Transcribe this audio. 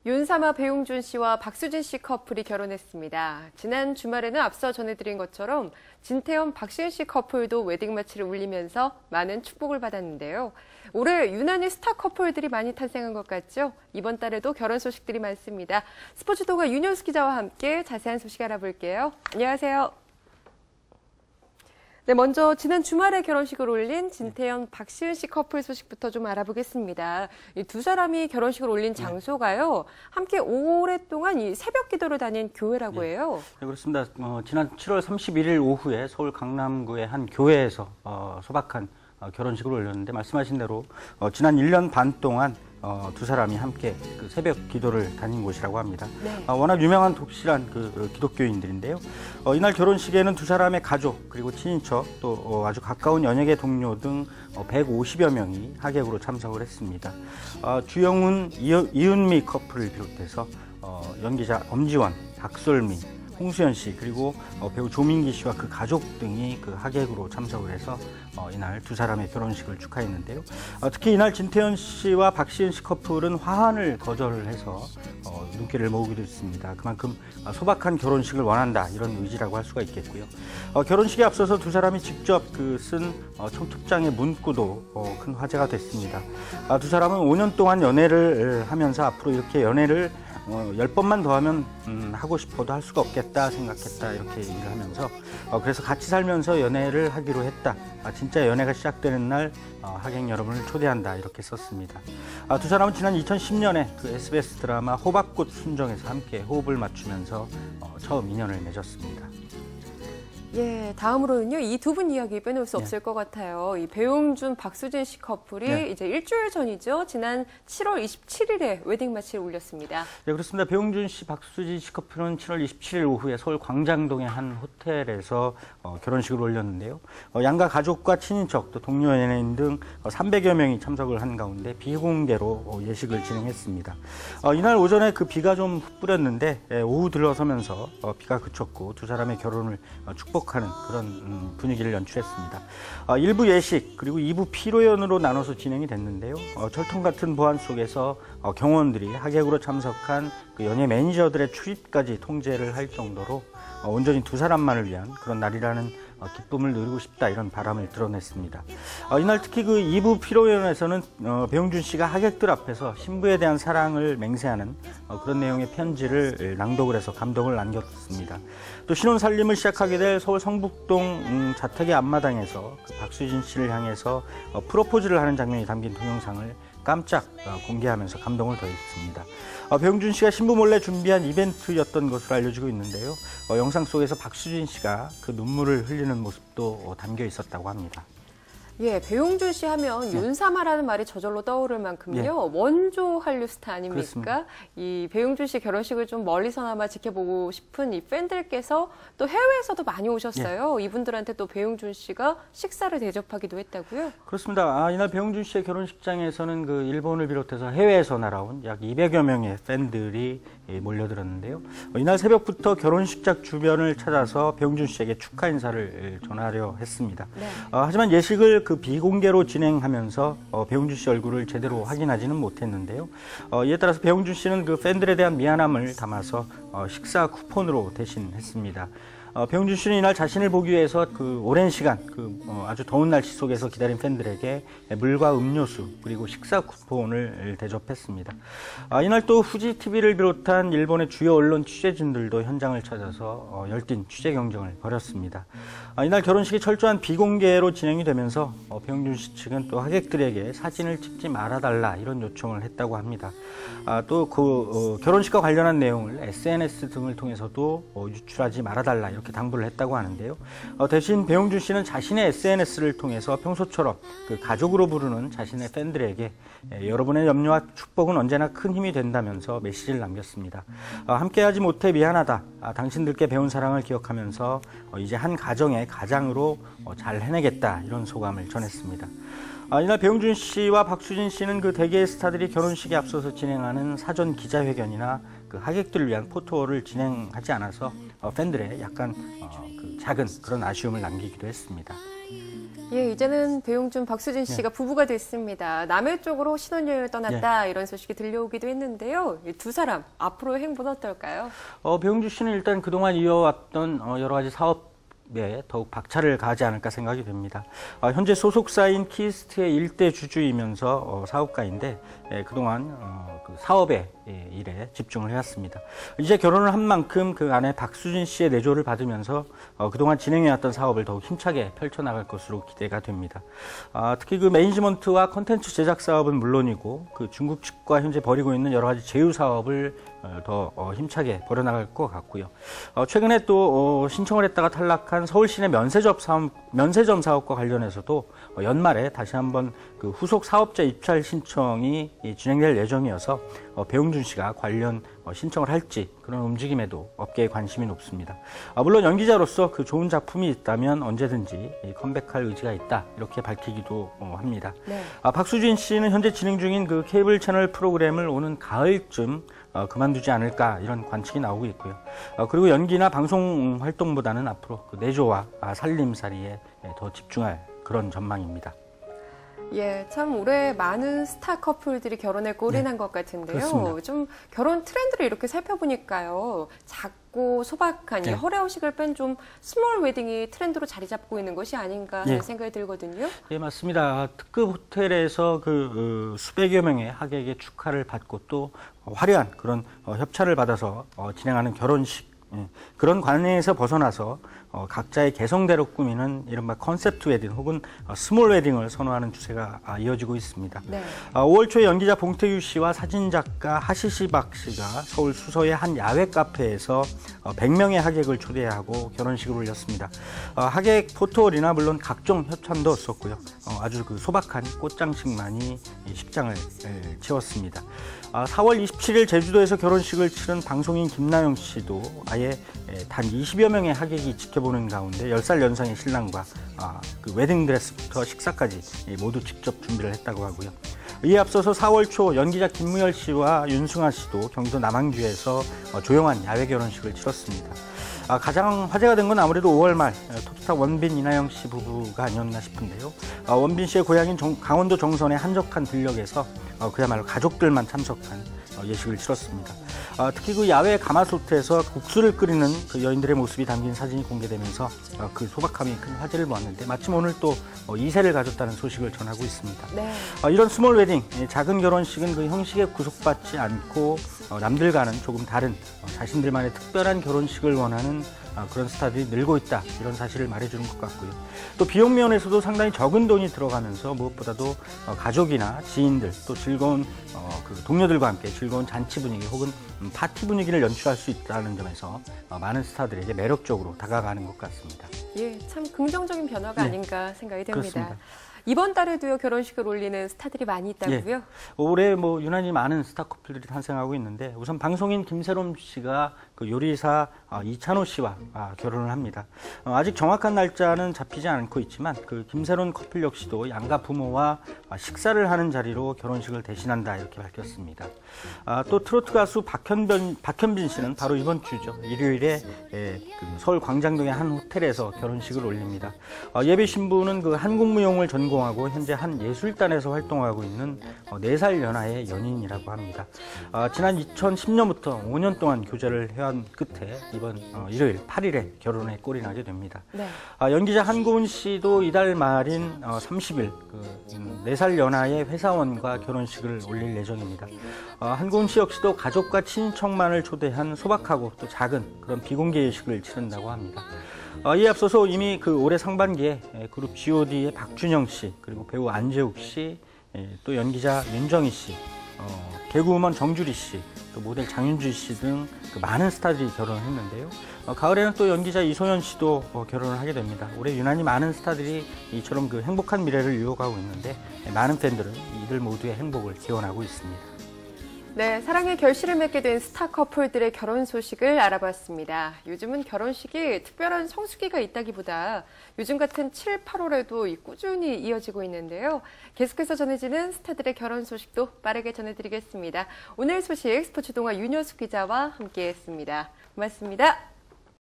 윤사마 배용준 씨와 박수진 씨 커플이 결혼했습니다. 지난 주말에는 앞서 전해드린 것처럼 진태현, 박시은 씨 커플도 웨딩 마치를 울리면서 많은 축복을 받았는데요. 올해 유난히 스타 커플들이 많이 탄생한 것 같죠? 이번 달에도 결혼 소식들이 많습니다. 스포츠도가 윤효수 기자와 함께 자세한 소식 알아볼게요. 안녕하세요. 네, 먼저 지난 주말에 결혼식을 올린 진태현, 박시은 씨 커플 소식부터 좀 알아보겠습니다. 이 두 사람이 결혼식을 올린 장소가요, 함께 오랫동안 이 새벽 기도를 다닌 교회라고 해요. 네, 그렇습니다. 지난 7월 31일 오후에 서울 강남구의 한 교회에서 소박한 결혼식을 올렸는데, 말씀하신 대로 지난 1년 반 동안 두 사람이 함께 그 새벽 기도를 다닌 곳이라고 합니다. 네. 워낙 유명한 독실한 그 기독교인들인데요. 이날 결혼식에는 두 사람의 가족, 그리고 친인척, 또 아주 가까운 연예계 동료 등 150여 명이 하객으로 참석을 했습니다. 주영훈, 이은미 커플을 비롯해서 연기자 엄지원, 박솔미, 홍수연 씨, 그리고 배우 조민기 씨와 그 가족 등이 그 하객으로 참석을 해서 이날 두 사람의 결혼식을 축하했는데요. 특히 이날 진태현 씨와 박시은 씨 커플은 화환을 거절을 해서 눈길을 모으기도 했습니다. 그만큼 소박한 결혼식을 원한다, 이런 의지라고 할 수가 있겠고요. 결혼식에 앞서서 두 사람이 직접 쓴 청첩장의 문구도 큰 화제가 됐습니다. 두 사람은 5년 동안 연애를 하면서 앞으로 이렇게 연애를 10번만 더 하면 하고 싶어도 할 수가 없겠다 생각했다, 이렇게 얘기를 하면서 그래서 같이 살면서 연애를 하기로 했다. 진짜 연애가 시작되는 날 하객 여러분을 초대한다, 이렇게 썼습니다. 두 사람은 지난 2010년에 그 SBS 드라마 호박꽃 순정에서 함께 호흡을 맞추면서 처음 인연을 맺었습니다. 예, 다음으로는요, 이 두 분 이야기 빼놓을 수 없을 것 같아요. 이 배용준, 박수진 씨 커플이 이제 일주일 전이죠. 지난 7월 27일에 웨딩 마치를 올렸습니다. 네, 그렇습니다. 배용준 씨, 박수진 씨 커플은 7월 27일 오후에 서울 광장동의 한 호텔에서 결혼식을 올렸는데요. 양가 가족과 친인척, 또 동료 연예인 등 300여 명이 참석을 한 가운데 비공개로 예식을 진행했습니다. 이날 오전에 그 비가 좀 뿌렸는데 오후 들어서면서 비가 그쳤고 두 사람의 결혼을 축복하는 그런 분위기를 연출했습니다. 1부 예식, 그리고 2부 피로연으로 나눠서 진행이 됐는데요. 철통 같은 보안 속에서 경호원들이 하객으로 참석한 그 연예 매니저들의 출입까지 통제를 할 정도로 온전히 두 사람만을 위한 그런 날이라는 기쁨을 누리고 싶다, 이런 바람을 드러냈습니다. 이날 특히 그 2부 피로연에서는 배용준 씨가 하객들 앞에서 신부에 대한 사랑을 맹세하는 그런 내용의 편지를 낭독을 해서 감동을 남겼습니다. 또 신혼 살림을 시작하게 될 서울 성북동 자택의 앞마당에서 그 박수진 씨를 향해서 프로포즈를 하는 장면이 담긴 동영상을 깜짝 공개하면서 감동을 더했습니다. 배용준 씨가 신부 몰래 준비한 이벤트였던 것으로 알려지고 있는데요. 영상 속에서 박수진 씨가 그 눈물을 흘리는 모습도 담겨 있었다고 합니다. 예, 배용준 씨 하면 윤사마라는 말이 저절로 떠오를 만큼요. 원조 한류 스타 아닙니까? 그렇습니다. 이 배용준 씨 결혼식을 좀 멀리서나마 지켜보고 싶은 이 팬들께서 또 해외에서도 많이 오셨어요. 이분들한테 또 배용준 씨가 식사를 대접하기도 했다고요? 그렇습니다. 이날 배용준 씨의 결혼식장에서는 그 일본을 비롯해서 해외에서 날아온 약 200여 명의 팬들이 몰려들었는데요. 이날 새벽부터 결혼식장 주변을 찾아서 배용준 씨에게 축하 인사를 전하려 했습니다. 네. 하지만 예식을 그 비공개로 진행하면서 배용준 씨 얼굴을 제대로 확인하지는 못했는데요. 이에 따라서 배용준 씨는 그 팬들에 대한 미안함을 담아서 식사 쿠폰으로 대신했습니다. 배용준 씨는 이날 자신을 보기 위해서 그 오랜 시간 아주 더운 날씨 속에서 기다린 팬들에게 물과 음료수, 그리고 식사 쿠폰을 대접했습니다. 이날 또 후지 TV를 비롯한 일본의 주요 언론 취재진들도 현장을 찾아서 열띤 취재 경쟁을 벌였습니다. 이날 결혼식이 철저한 비공개로 진행이 되면서 배용준 씨 측은 또 하객들에게 사진을 찍지 말아달라, 이런 요청을 했다고 합니다. 또 그 결혼식과 관련한 내용을 SNS 등을 통해서도 유출하지 말아달라, 이렇게 당부를 했다고 하는데요. 대신 배용준 씨는 자신의 SNS를 통해서 평소처럼 그 가족으로 부르는 자신의 팬들에게 여러분의 염려와 축복은 언제나 큰 힘이 된다면서 메시지를 남겼습니다. 함께하지 못해 미안하다. 당신들께 배운 사랑을 기억하면서 이제 한 가정의 가장으로 잘 해내겠다, 이런 소감을 전했습니다. 이날 배용준 씨와 박수진 씨는 그 대개의 스타들이 결혼식에 앞서서 진행하는 사전 기자회견이나 그 하객들을 위한 포토월을 진행하지 않아서 팬들의 약간 그 작은 그런 아쉬움을 남기기도 했습니다. 예, 이제는 배용준, 박수진 씨가 부부가 됐습니다. 남해 쪽으로 신혼여행을 떠났다 이런 소식이 들려오기도 했는데요. 이 두 사람 앞으로의 행보는 어떨까요? 배용준 씨는 일단 그동안 이어왔던 여러 가지 사업에 더욱 박차를 가하지 않을까 생각이 됩니다. 현재 소속사인 키스트의 일대 주주이면서 사업가인데 그동안 그 사업의 일에 집중을 해왔습니다. 이제 결혼을 한 만큼 그 아내 박수진 씨의 내조를 받으면서 그동안 진행해왔던 사업을 더욱 힘차게 펼쳐나갈 것으로 기대가 됩니다. 특히 그 매니지먼트와 콘텐츠 제작 사업은 물론이고 그 중국 측과 현재 벌이고 있는 여러 가지 제휴 사업을 더 힘차게 벌여나갈 것 같고요. 최근에 또 신청을 했다가 탈락한 서울시내 면세점 사업과 관련해서도 연말에 다시 한번 그 후속 사업자 입찰 신청이 진행될 예정이어서 배용준 씨가 관련 신청을 할지 그런 움직임에도 업계의 관심이 높습니다. 물론 연기자로서 그 좋은 작품이 있다면 언제든지 컴백할 의지가 있다 이렇게 밝히기도 합니다. 네. 박수진 씨는 현재 진행 중인 그 케이블 채널 프로그램을 오는 가을쯤 그만두지 않을까 이런 관측이 나오고 있고요. 그리고 연기나 방송 활동보다는 앞으로 그 내조와 살림살이에 더 집중할 그런 전망입니다. 예, 참 올해 많은 스타 커플들이 결혼에 골인한 것 같은데요. 그렇습니다. 좀 결혼 트렌드를 이렇게 살펴보니까요. 작고 소박한 허례허식을 뺀 좀 스몰 웨딩이 트렌드로 자리 잡고 있는 것이 아닌가 하는 생각이 들거든요. 예, 맞습니다. 특급 호텔에서 그 수백여 명의 하객의 축하를 받고 또 화려한 그런 협찬을 받아서 진행하는 결혼식 그런 관행에서 벗어나서 각자의 개성대로 꾸미는 이른바 컨셉트 웨딩 혹은 스몰 웨딩을 선호하는 추세가 이어지고 있습니다. 네. 5월 초에 연기자 봉태규 씨와 사진작가 하시시박 씨가 서울 수서의 한 야외 카페에서 100명의 하객을 초대하고 결혼식을 올렸습니다. 하객 포토월이나 물론 각종 협찬도 없었고요. 아주 그 소박한 꽃장식만이 식장을 채웠습니다. 4월 27일 제주도에서 결혼식을 치른 방송인 김나영 씨도 아예 단 20여 명의 하객이 지켜보는 가운데 10살 연상의 신랑과 그 웨딩드레스부터 식사까지 모두 직접 준비를 했다고 하고요. 이에 앞서서 4월 초 연기자 김무열 씨와 윤승아 씨도 경기도 남항주에서 조용한 야외 결혼식을 치렀습니다. 가장 화제가 된 건 아무래도 5월 말 톱스타 원빈 이나영 씨 부부가 아니었나 싶은데요. 원빈 씨의 고향인 강원도 정선의 한적한 들녘에서 그야말로 가족들만 참석한 예식을 치렀습니다. 특히 그 야외 가마솥에서 국수를 끓이는 그 여인들의 모습이 담긴 사진이 공개되면서 그 소박함이 큰 화제를 모았는데 마침 오늘 또 2세를 가졌다는 소식을 전하고 있습니다. 네. 이런 스몰 웨딩, 작은 결혼식은 그 형식에 구속받지 않고 남들과는 조금 다른 자신들만의 특별한 결혼식을 원하는 그런 스타들이 늘고 있다 이런 사실을 말해주는 것 같고요. 또 비용 면에서도 상당히 적은 돈이 들어가면서 무엇보다도 가족이나 지인들 또 즐거운 그 동료들과 함께 즐거운 잔치 분위기 혹은 파티 분위기를 연출할 수 있다는 점에서 많은 스타들에게 매력적으로 다가가는 것 같습니다. 예, 참 긍정적인 변화가 아닌가 생각이 됩니다. 그렇습니다. 이번 달에도요 결혼식을 올리는 스타들이 많이 있다고요? 예. 올해 뭐 유난히 많은 스타 커플들이 탄생하고 있는데 우선 방송인 김세롬 씨가 그 요리사 이찬호 씨와 결혼을 합니다. 아직 정확한 날짜는 잡히지 않고 있지만 그 김세롬 커플 역시도 양가 부모와 식사를 하는 자리로 결혼식을 대신한다 이렇게 밝혔습니다. 또 트로트 가수 박현빈 씨는 바로 이번 주죠. 일요일에 그 서울 광장동의 한 호텔에서 결혼식을 올립니다. 예비 신부는 그 한국무용을 전공하고 현재 한 예술단에서 활동하고 있는 4살 연하의 연인이라고 합니다. 지난 2010년부터 5년 동안 교제를 해온 끝에 이번 일요일 8일에 결혼에 꼴이 나게 됩니다. 네. 연기자 한고은 씨도 이달 말인 30일 그 4살 연하의 회사원과 결혼식을 올릴 예정입니다. 한고은 씨 역시도 가족과 친인척만을 초대한 소박하고 또 작은 그런 비공개 예식을 치른다고 합니다. 이에 앞서서 이미 그 올해 상반기에 그룹 G.O.D의 박준영 씨 그리고 배우 안재욱 씨 또 연기자 윤정희 씨 개그우먼 정주리 씨 또 모델 장윤주 씨 등 그 많은 스타들이 결혼을 했는데요. 가을에는 또 연기자 이소연 씨도 결혼을 하게 됩니다. 올해 유난히 많은 스타들이 이처럼 그 행복한 미래를 유혹하고 있는데 많은 팬들은 이들 모두의 행복을 기원하고 있습니다. 네, 사랑의 결실을 맺게 된 스타 커플들의 결혼 소식을 알아봤습니다. 요즘은 결혼식이 특별한 성수기가 있다기보다 요즘 같은 7, 8월에도 꾸준히 이어지고 있는데요. 계속해서 전해지는 스타들의 결혼 소식도 빠르게 전해드리겠습니다. 오늘 소식 스포츠동아 윤여숙 기자와 함께했습니다. 고맙습니다.